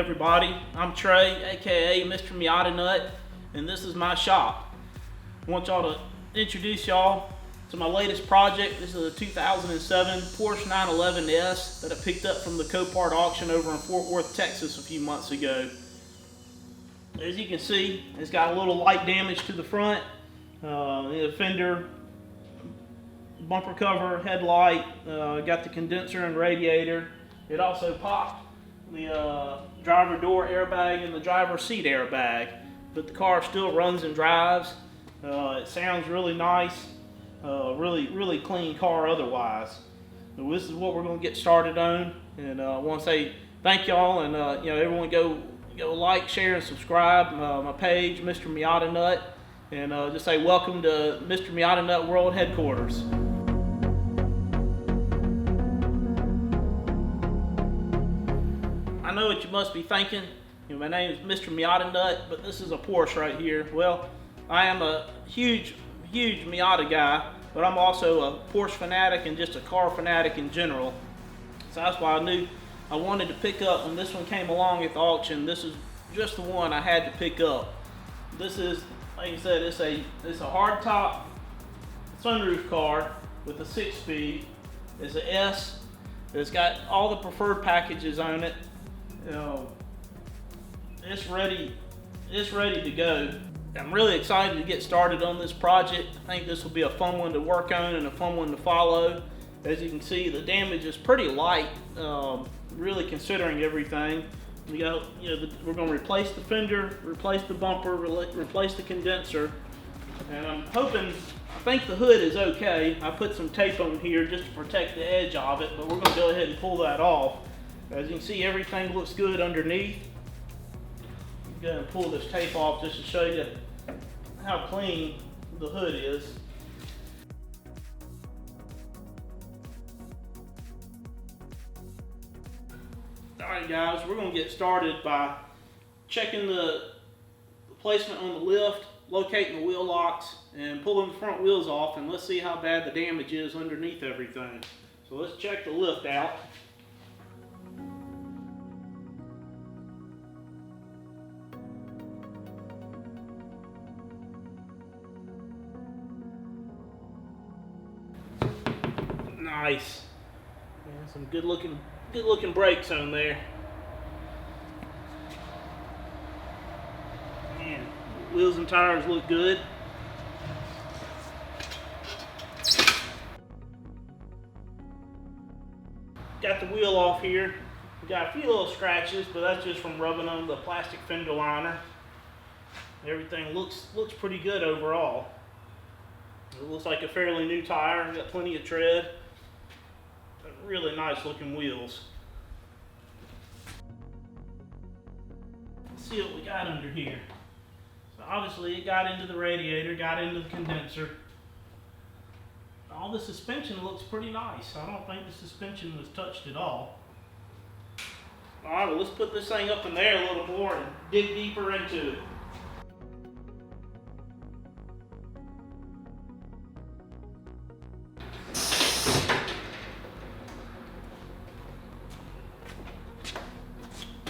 everybody. I'm Trey, aka Mr. Miata Nut, and this is my shop. I want y'all to introduce y'all to my latest project. This is a 2007 Porsche 911S that I picked up from the Copart auction over in Fort Worth, Texas a few months ago. As you can see, it's got a little light damage to the front, the fender, bumper cover, headlight, got the condenser and radiator. It also popped the driver door airbag and the driver seat airbag, but the car still runs and drives. It sounds really nice, really clean car otherwise. So this is what we're going to get started on, and I want to say thank y'all, and everyone go like, share, and subscribe my page, Mr. Miata Nut, and just say welcome to Mr. Miata Nut World Headquarters. I know what you must be thinking. My name is Mr. Miata Nut, but this is a Porsche right here. Well, I am a huge Miata guy, but I'm also a Porsche fanatic and just a car fanatic in general. So that's why I knew I wanted to pick up when this one came along at the auction. This is just the one I had to pick up. This is, like I said, it's a hardtop sunroof car with a 6-speed. It's an S. It's got all the preferred packages on it. It's ready to go. I'm really excited to get started on this project. I think this will be a fun one to work on and a fun one to follow. As you can see, the damage is pretty light, really considering everything. We're going to replace the fender, replace the bumper, replace the condenser, and I think the hood is okay. I put some tape on here just to protect the edge of it, but we're going to go ahead and pull that off. As you can see, everything looks good underneath. I'm going to pull this tape off just to show you how clean the hood is. Alright guys, we're going to get started by checking the placement on the lift, locating the wheel locks, and pulling the front wheels off, and let's see how bad the damage is underneath everything. So let's check the lift out. Nice. Yeah, some good looking brakes on there. Man, wheels and tires look good. Got the wheel off here. We got a few little scratches, but that's just from rubbing on the plastic fender liner. Everything looks pretty good overall. It looks like a fairly new tire. Got plenty of tread. Really nice looking wheels. Let's see what we got under here. So obviously it got into the radiator, got into the condenser. All the suspension looks pretty nice. I don't think the suspension was touched at all. Alright, well let's put this thing up in there a little more and dig deeper into it.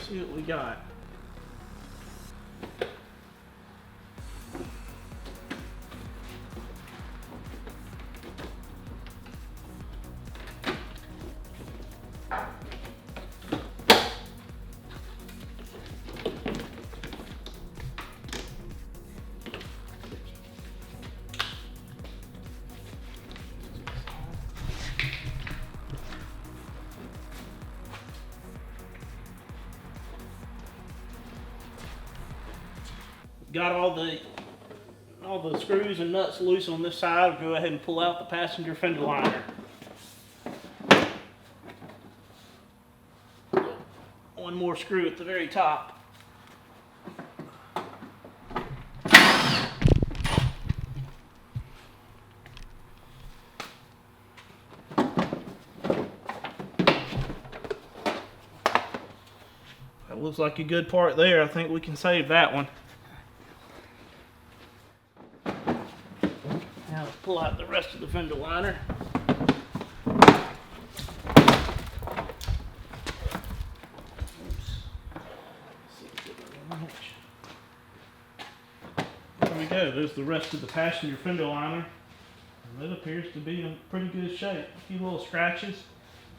See what we got. Got all the screws and nuts loose on this side. We'll go ahead and pull out the passenger fender liner. One more screw at the very top. That looks like a good part there. I think we can save that one. Now let's pull out the rest of the fender liner. There we go. There's the rest of the passenger fender liner. And it appears to be in pretty good shape. A few little scratches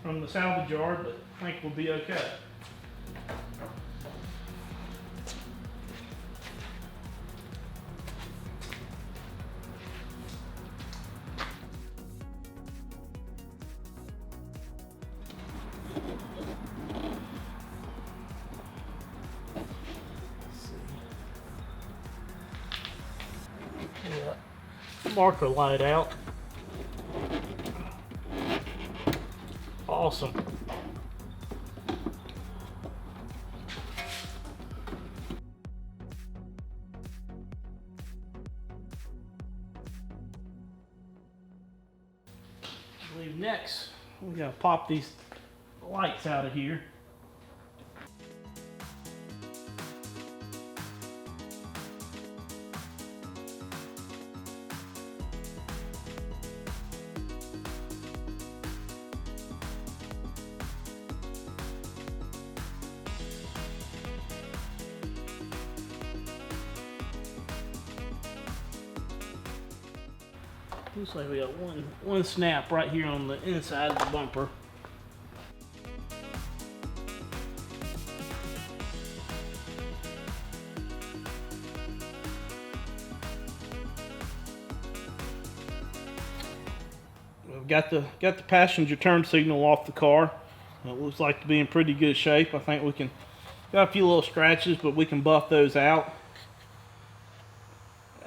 from the salvage yard, but I think we'll be okay. Marker light out. Awesome. I believe next we gotta pop these lights out of here. Looks like we got one snap right here on the inside of the bumper. We've got the passenger turn signal off the car. It looks like to be in pretty good shape. I think we can got a few little scratches, but we can buff those out.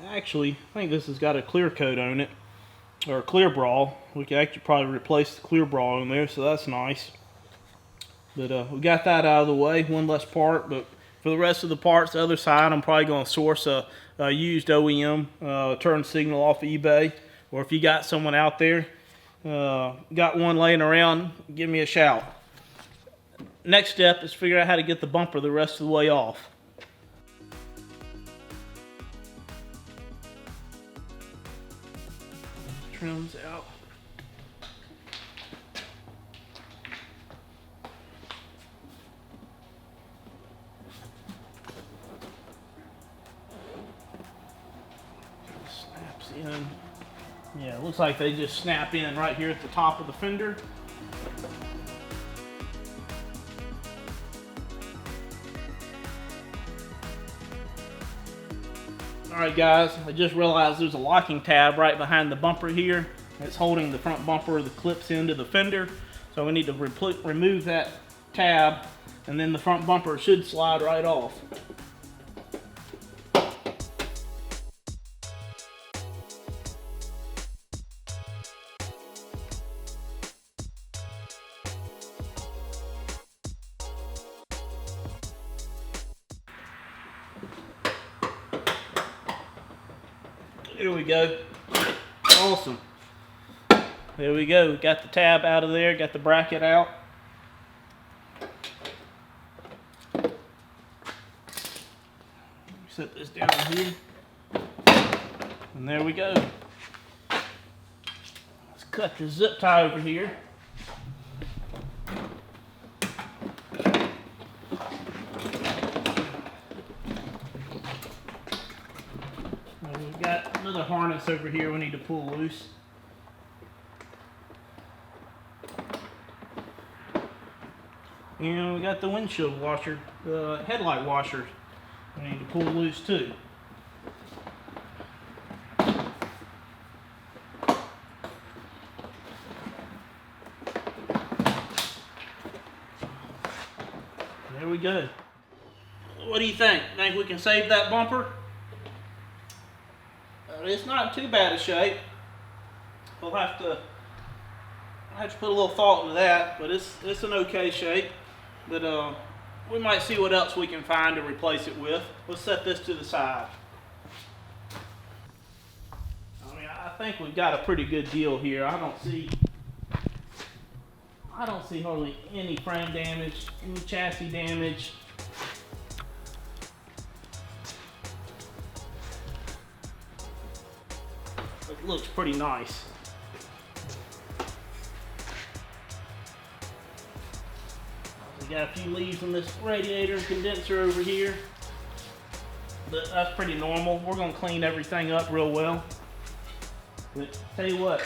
Actually, I think this has got a clear coat on it, or a clear brawl. We could actually probably replace the clear brawl in there, so that's nice. But we got that out of the way, one less part. But for the rest of the parts, the other side, I'm probably going to source a used OEM turn signal off of eBay. Or if you got someone out there, got one laying around, give me a shout. Next step is figure out how to get the bumper the rest of the way off. Trims out. Snaps in. Yeah, it looks like they just snap in right here at the top of the fender. Alright guys, I just realized there's a locking tab right behind the bumper here. It's holding the front bumper, the clips into the fender. So we need to remove that tab, and then the front bumper should slide right off. There we go. Awesome. There we go. Got the tab out of there, got the bracket out. Set this down here. And there we go. Let's cut the zip tie over here. We've got another harness over here we need to pull loose. And we got the windshield washer, the headlight washer we need to pull loose too. There we go. What do you think? Think we can save that bumper? It's not too bad a shape. I'll have to put a little thought into that, but it's an okay shape. But we might see what else we can find to replace it with. Let's set this to the side. I mean, I think we've got a pretty good deal here. I don't see hardly any frame damage, any chassis damage. It looks pretty nice. We got a few leaves on this radiator and condenser over here. That's pretty normal. We're gonna clean everything up real well. But tell you what,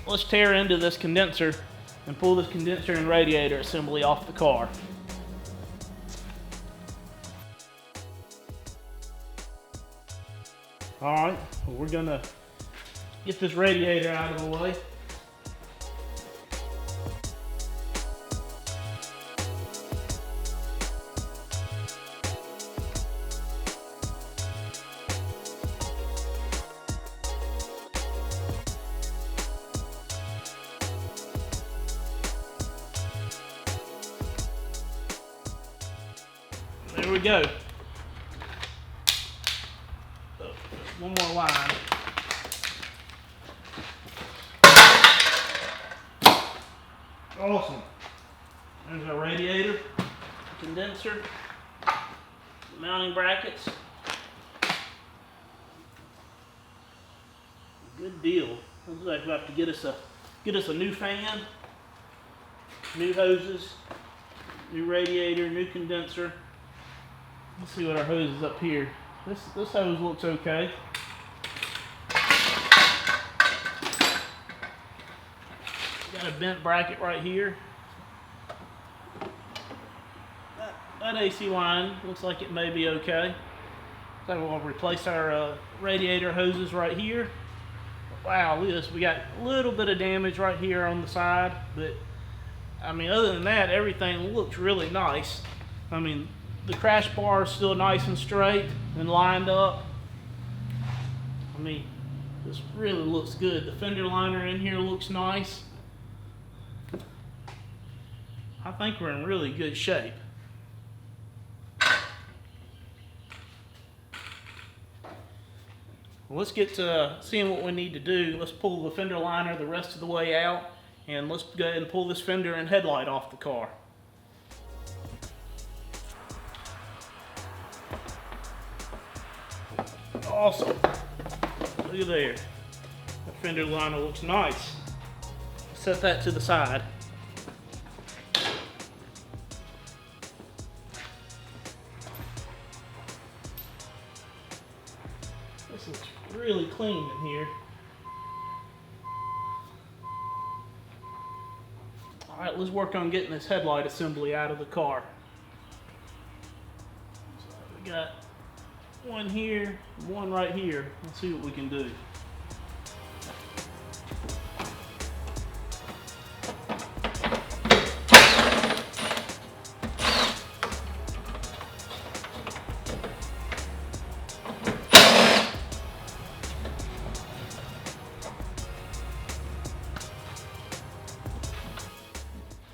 let's tear into this condenser and pull this condenser and radiator assembly off the car. All right, well, we're gonna get this radiator out of the way. There we go. One more line. Awesome. There's our radiator, condenser, mounting brackets. Good deal. Looks like we have to get us a new fan, new hoses, new radiator, new condenser. Let's see what our hose is up here. This hose looks okay. Got a bent bracket right here. That AC line looks like it may be okay. So we'll replace our radiator hoses right here. Wow, look at this. We got a little bit of damage right here on the side, but I mean, other than that, everything looks really nice. I mean, the crash bar is still nice and straight and lined up. I mean, this really looks good. The fender liner in here looks nice. I think we're in really good shape. Well, let's get to seeing what we need to do. Let's pull the fender liner the rest of the way out, and let's go ahead and pull this fender and headlight off the car. Awesome. Look at there. The fender liner looks nice. Set that to the side. This looks really clean in here. Alright, let's work on getting this headlight assembly out of the car. So we got one here, one right here. Let's see what we can do.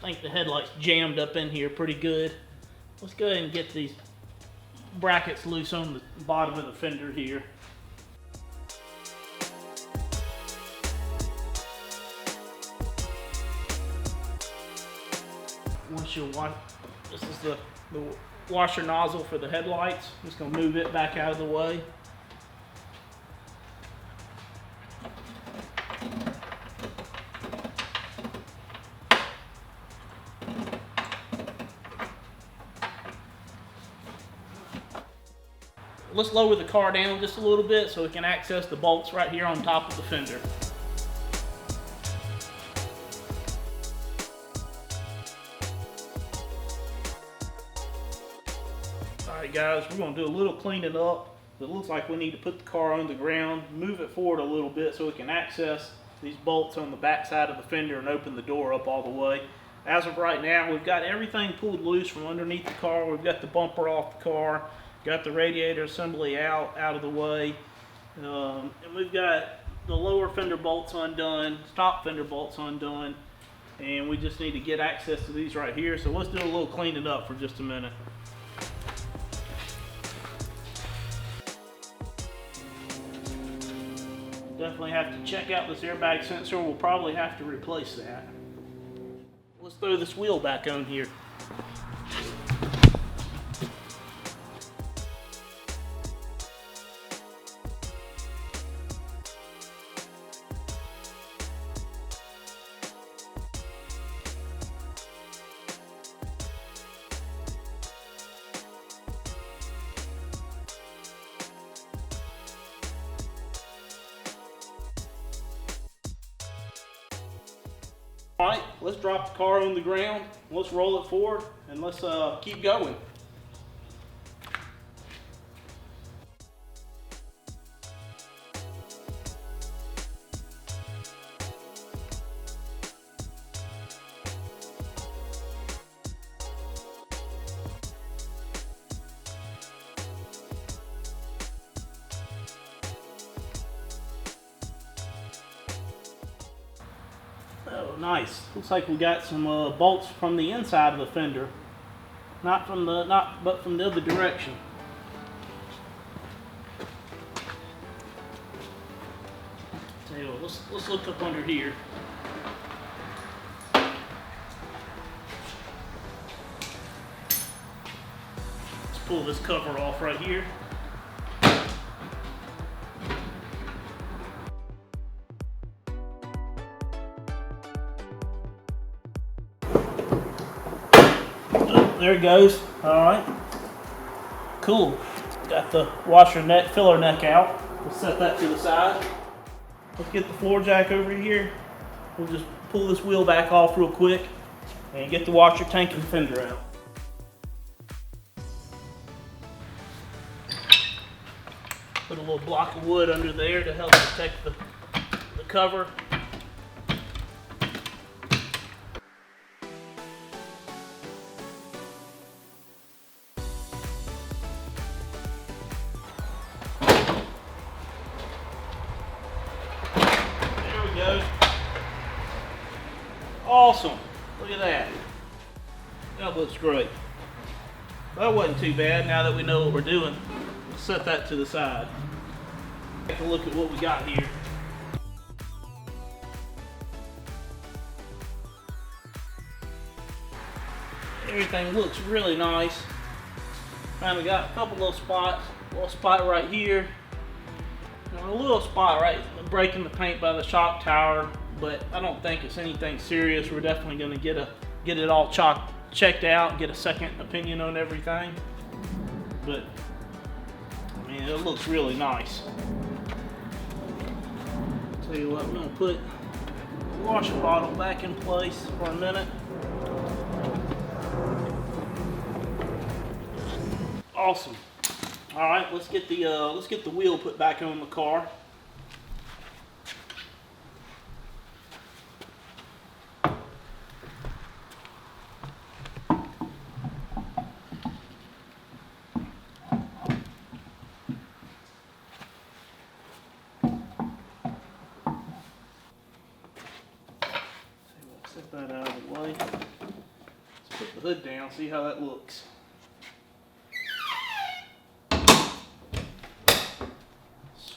I think the headlight's jammed up in here pretty good. Let's go ahead and get these brackets loose on the bottom of the fender here. Once you watch, this is the washer nozzle for the headlights. I'm just gonna move it back out of the way. Let's lower the car down just a little bit so we can access the bolts right here on top of the fender. Alright guys, we're going to do a little cleaning up. It looks like we need to put the car on the ground, move it forward a little bit so we can access these bolts on the back side of the fender and open the door up all the way. As of right now, we've got everything pulled loose from underneath the car. We've got the bumper off the car. Got the radiator assembly out of the way, and we've got the lower fender bolts undone, top fender bolts undone, and we just need to get access to these right here. So let's do a little cleaning up for just a minute. Definitely have to check out this airbag sensor. We'll probably have to replace that. Let's throw this wheel back on here. All right, let's drop the car on the ground. Let's roll it forward and let's keep going. Oh, nice. Looks like we got some bolts from the inside of the fender, but from the other direction. Tell you what, let's look up under here. Let's pull this cover off right here. There it goes. All right. Cool. Got the washer neck, filler neck out. We'll set that to the side. Let's get the floor jack over here. We'll just pull this wheel back off real quick and get the washer, tank, and fender out. Put a little block of wood under there to help protect the cover. Goes. Awesome. Look at that. That looks great. That wasn't too bad now that we know what we're doing. Let's set that to the side. Take a look at what we got here. Everything looks really nice. Kind of got a couple little spots. A little spot right here. A little spot right breaking the paint by the shock tower, but I don't think it's anything serious. We're definitely going to get it all checked out, get a second opinion on everything. But I mean, it looks really nice. Tell you what, we're going to put the washer bottle back in place for a minute. Awesome. All right, let's get the wheel put back on the car. Set that out of the way. Let's put the hood down, see how that looks.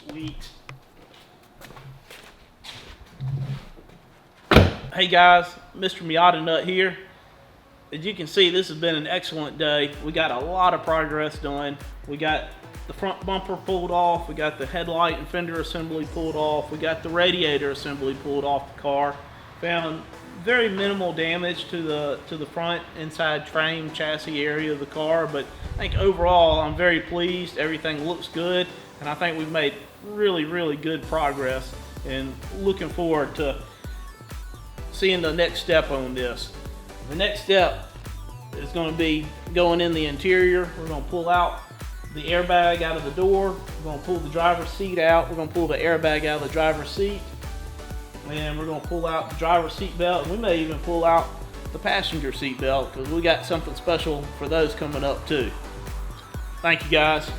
Sweet. Hey guys, Mr. Miata Nut here. As you can see, this has been an excellent day. We got a lot of progress done. We got the front bumper pulled off. We got the headlight and fender assembly pulled off. We got the radiator assembly pulled off the car. Found very minimal damage to the front inside frame chassis area of the car, but I think overall I'm very pleased. Everything looks good, and I think we've made really good progress, and looking forward to seeing the next step on this. The next step is going to be going in the interior. We're going to pull out the airbag out of the door. We're going to pull the driver's seat out. We're going to pull the airbag out of the driver's seat. And we're going to pull out the driver's seat belt. And we may even pull out the passenger seat belt because we got something special for those coming up too. Thank you guys.